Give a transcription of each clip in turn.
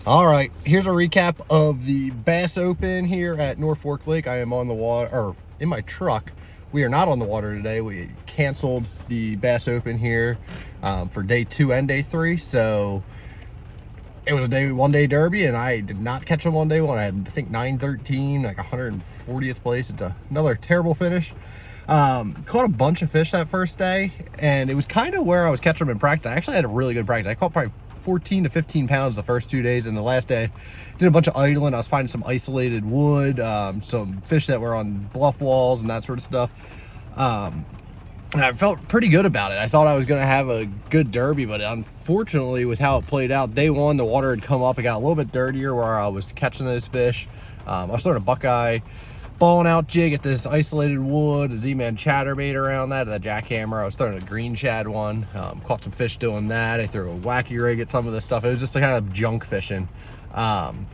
All right, here's a recap of the Bass Open here at Norfork Lake. I am on the water, or in my truck. We are not on the water today. We canceled the Bass Open here for day 2 and day 3. So it was a one day derby, and I did not catch them on day 1. I had, I think, 913, like 140th place. It's another terrible finish. Caught a bunch of fish that first day, and it was kind of where I was catching them in practice. I actually had a really good practice. I caught probably 14 to 15 pounds the first 2 days, and the last day did a bunch of idling. I was finding some isolated wood, some fish that were on bluff walls and that sort of stuff, and I felt pretty good about it. I thought I was going to have a good derby, but unfortunately with how it played out, day 1 the water had come up. It got a little bit dirtier where I was catching those fish. I was throwing a buckeye balling out jig at this isolated wood, a Z-Man chatterbait around that, the jackhammer. I was throwing a green shad one, caught some fish doing that. I threw a wacky rig at some of this stuff. It was just a kind of junk fishing. And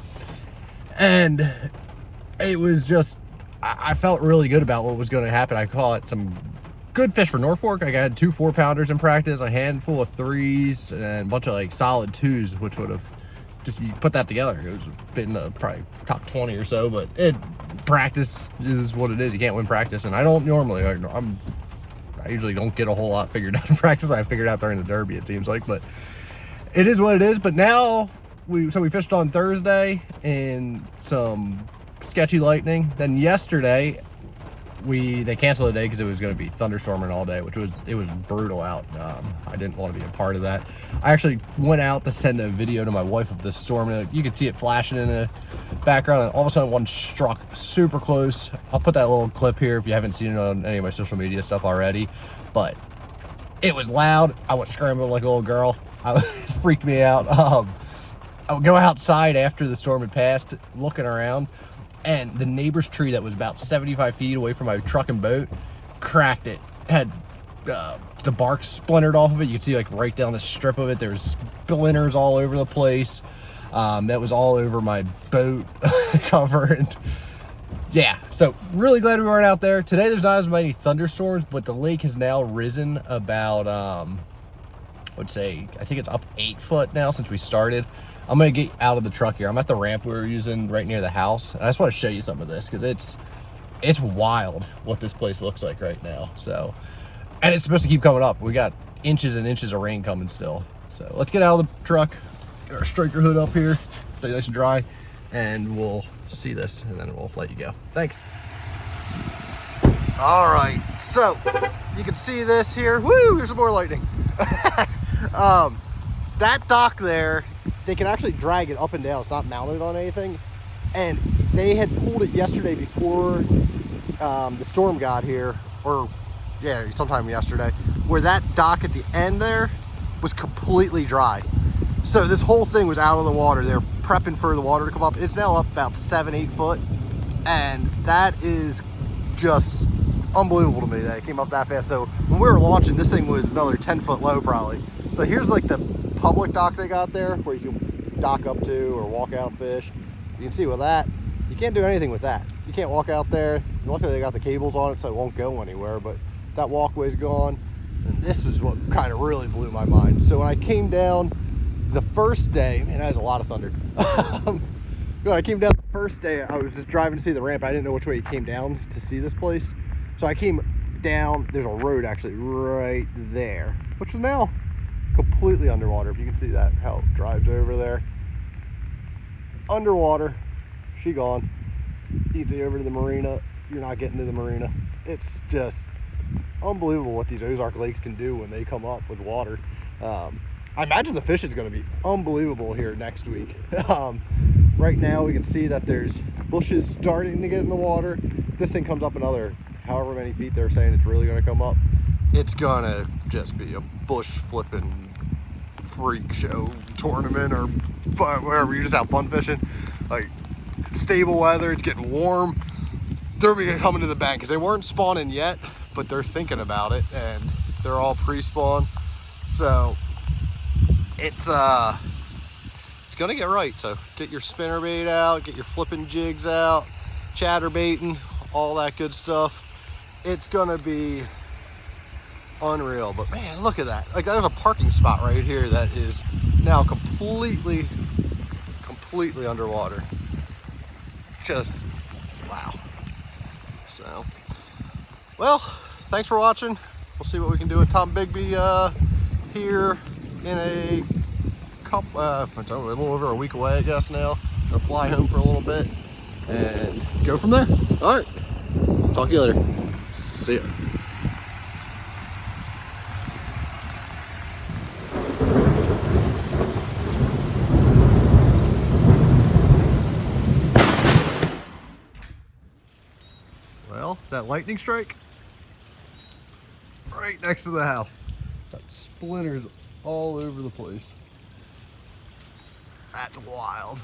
it was just, I felt really good about what was going to happen. I caught some good fish for Norfork. I had 2 4-pounders in practice, a handful of 3s, and a bunch of like solid 2s, which would have just, you put that together, it was been probably top 20 or so. But practice is what it is. You can't win practice, and I don't normally, I usually don't get a whole lot figured out in practice. I figured out during the derby, it seems like, but it is what it is. But now we fished on Thursday in some sketchy lightning. Then yesterday they canceled the day because it was going to be thunderstorming all day, it was brutal out. I didn't want to be a part of that. I actually went out to send a video to my wife of this storm, and you could see it flashing in the background, and all of a sudden one struck super close. I'll put that little clip here if you haven't seen it on any of my social media stuff already. But it was loud. I went scrambling like a little girl. It freaked me out. I would go outside after the storm had passed, looking around, and the neighbor's tree that was about 75 feet away from my truck and boat cracked. It had the bark splintered off of it. You could see like right down the strip of it. There's splinters all over the place. That was all over my boat cover. And yeah, so really glad we weren't out there. Today there's not as many thunderstorms, but the lake has now risen about, I would say, I think it's up 8 foot now since we started. I'm gonna get out of the truck here. I'm at the ramp we were using right near the house, and I just want to show you some of this because it's wild what this place looks like right now. So, and it's supposed to keep coming up. We got inches and inches of rain coming still. So let's get out of the truck, get our striker hood up here, stay nice and dry, and we'll see this, and then we'll let you go. Thanks. All right, so you can see this here. Woo, here's some more lightning. That dock there, they can actually drag it up and down. It's not mounted on anything. And they had pulled it yesterday before the storm got here, or yeah, sometime yesterday, where that dock at the end there was completely dry. So this whole thing was out of the water. They're prepping for the water to come up. It's now up about 7-8 foot. And that is just unbelievable to me that it came up that fast. So when we were launching, this thing was another 10 foot low probably. So here's like the public dock they got there where you can dock up to or walk out and fish. You can see with that, you can't do anything with that. You can't walk out there. Luckily they got the cables on it so it won't go anywhere, but that walkway's gone. And this was what kind of really blew my mind. So when I came down the first day, man, that was a lot of thunder. When I came down the first day, I was just driving to see the ramp. I didn't know which way you came down to see this place. So I came down, there's a road actually right there, which is now completely underwater. If you can see that, how it drives over there. Underwater, she gone. You can see over to the marina, you're not getting to the marina. It's just unbelievable what these Ozark lakes can do when they come up with water. I imagine the fishing is going to be unbelievable here next week. Right now we can see that there's bushes starting to get in the water. This thing comes up another however many feet they're saying it's really going to come up. It's going to just be a bush flipping freak show tournament or whatever. You're just out fun fishing. Like, stable weather, it's getting warm. They're coming to the bank because they weren't spawning yet, but they're thinking about it, and they're all pre-spawn. So it's gonna get right. So get your spinnerbait out, get your flipping jigs out, chatterbaiting, all that good stuff. It's gonna be unreal. But man, look at that. Like, there's a parking spot right here that is now completely completely underwater. Just, wow. So, well, thanks for watching. We'll see what we can do with Tom Bigby here in a couple, a little over a week away, I guess now. Gonna fly home for a little bit and go from there. All right, talk to you later. See ya. Well, that lightning strike right next to the house. Got splinters all over the place. That's wild.